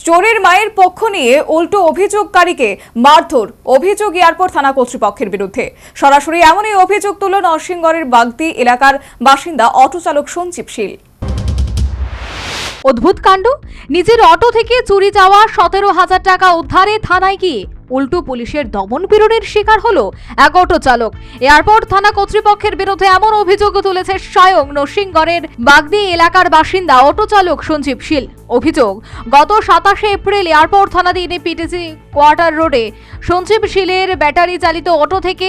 চোরের মায়ের পক্ষ নিয়ে উল্টো অভিযোগকারীকে মারধর, অভিযোগ এয়ারপোর্ট থানা কর্তৃপক্ষের বিরুদ্ধে। সরাসরি এমনই অভিযোগ তুলল নরসিংগড়ের বাগদি এলাকার বাসিন্দা অটো চালক সঞ্জীব শীল। অদ্ভুত কাণ্ড, নিজের অটো থেকে চুরি যাওয়া 17,000 টাকা উদ্ধারে থানায় গিয়ে উল্টো পুলিশের দমন পীড়নের শিকার হলো এক অটো চালক। এয়ারপোর্ট থানা কর্তৃপক্ষের বিরুদ্ধে এমন অভিযোগ তুলেছে স্বয়ং নরসিংগড়ের বাগদি এলাকার বাসিন্দা অটো চালক সঞ্জীব শীল। অভিযোগ, গত 27 এপ্রিল এয়ারপোর্ট থানাধীন পিটিসি কোয়ার্টার রোডে সঞ্জীব শীলের ব্যাটারি চালিত অটো থেকে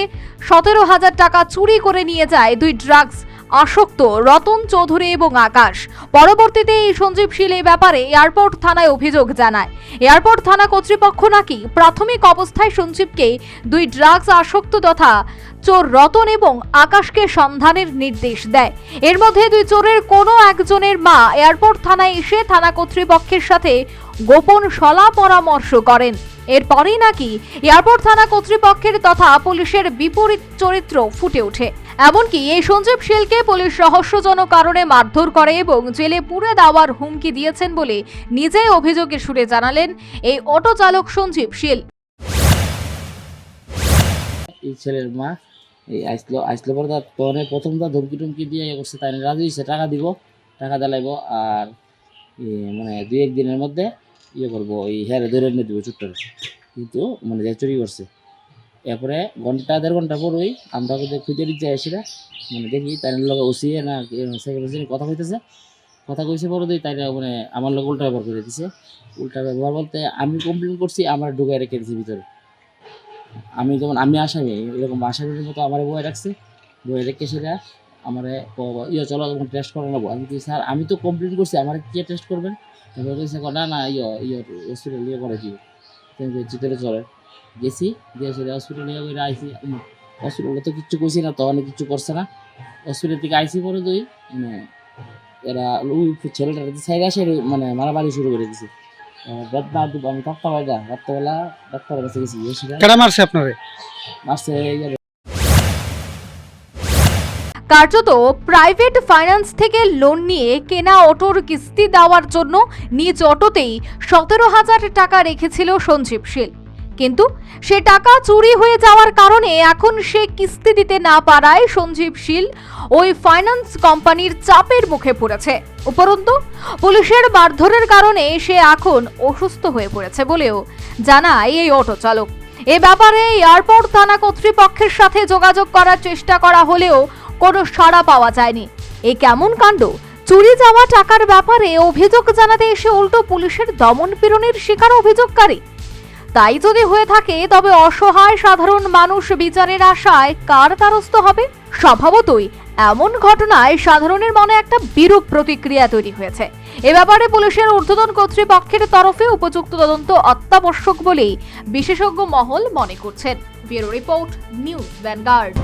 17,000 টাকা চুরি করে নিয়ে যায় দুই ড্রাগস আসক্ত রতন চৌধুরী এবং আকাশ। পরবর্তীতে এই সঞ্জীব শীল এই ব্যাপারে এয়ারপোর্ট থানায় অভিযোগ জানায়। এয়ারপোর্ট থানা কর্তৃপক্ষ নাকি প্রাথমিক অবস্থায় সঞ্জীবকে দুই ড্রাগস আসক্ত তথা চোর রতন এবং আকাশকে সন্ধানের নির্দেশ দেয়। এর মধ্যে দুই চোরের কোনো একজনের মা এয়ারপোর্ট থানায় এসে থানা কর্তৃপক্ষের সাথে গোপন সলা পরামর্শ করেন। এরপরেই নাকি এয়ারপোর্ট থানা কর্তৃপক্ষের তথা পুলিশের বিপরীত চরিত্র ফুটে ওঠে। এমনকি এই সঞ্জীব শীলকে পুলিশ রহস্যজনক কারণে মারধর করে এবং জেলে পুরে দেওয়ার হুমকি দিয়েছেন বলে নিজেই অভিযোগের সুরে জানালেন এই অটো চালক সঞ্জীব শীল। এই ছেলের মা এই আসলো পরে তখন প্রথম ধমকি টমকি দিয়ে করছে, তাই রাজি হয়েছে টাকা দিব, টাকা দিলাইব আর মানে 2-1 দিনের মধ্যে করবো ওই হ্যাঁ ধরে এনে দিব চুট্টা, কিন্তু মানে যে চুরি করছে। এরপরে 1-1.5 ঘন্টা পরই আমরা খুঁজে দিতে আসি না, মানে দেখি তাই লগে ওসিয়ে না সেক্রেটারি কথা কইতেছে, কথা কইছে পরে দিই তাই মানে আমার লোক উল্টা ব্যবহার করে দিছে। উল্টা ব্যবহার বলতে আমি কমপ্লেন করছি, আমার ঢুকাই রেখে দিয়েছি ভিতরে। আমি যেমন আমি আসামি, এরকম আসামির মতো আমার বয়ে রাখছে, বয়ে রেখে সেটা আমার চলো তখন টেস্ট করে নেবো। আমি স্যার আমি তো কমপ্লেন করছি, আমার কে টেস্ট করবেন? তারপরে বলছে না না হসপিটাল করে দিব, চিতরে চলে গেছি দিয়ে সেটা হসপিটাল করে আইসি। হসপিটালে তো কিচ্ছু করছি না, তখন কিচ্ছু করছে না। হসপিটাল থেকে আইসি পরে দুই মানে এরা ওই ছেলেটার সাইড আসে মানে মারামারি শুরু করে দিছে। আমি রাত্রেবেলা ডাক্তারের কাছে গেছি। মারছে আপনারে? মারছে কার্যত প্রাইভেট ফাইন্যান্স থেকে লোন নিয়ে কেনা অটোর কিস্তি দেওয়ার জন্য নিজ অটোতেই 17,000 টাকা রেখেছিল সঞ্জীব শীল, কিন্তু সে টাকা চুরি হয়ে যাওয়ার কারণে এখন সে কিস্তি দিতে না পারায় সঞ্জীব শীল ওই ফাইন্যান্স কোম্পানির চাপের মুখে পড়েছে। উপরন্তু পুলিশের মারধরের কারণে সে এখন অসুস্থ হয়ে পড়েছে বলেও জানায় এই অটো চালক। এ ব্যাপারে এয়ারপোর্ট থানা কর্তৃপক্ষের সাথে যোগাযোগ করার চেষ্টা করা হলেও কোনো সাড়া পাওয়া যায়নি। এই কেমন কাণ্ড! চুরি যাওয়া টাকার ব্যাপারে অভিযোগ জানাতে এসে উল্টো পুলিশের দমন পীড়নের শিকার অভিযোগকারী। তাই যদি হয়ে থাকে তবে অসহায় সাধারণ মানুষ বিচারের আশায় কার দ্বারস্থ হবে? স্বভাবতই এমন ঘটনায় সাধারণের মনে একটা বিরূপ প্রতিক্রিয়া তৈরি হয়েছে। এ ব্যাপারে পুলিশের ঊর্ধ্বতন কর্তৃপক্ষের তরফে উপযুক্ত তদন্ত অত্যাবশ্যক বলেই বিশেষজ্ঞ মহল মনে করছেন। Bureau report, news vanguard.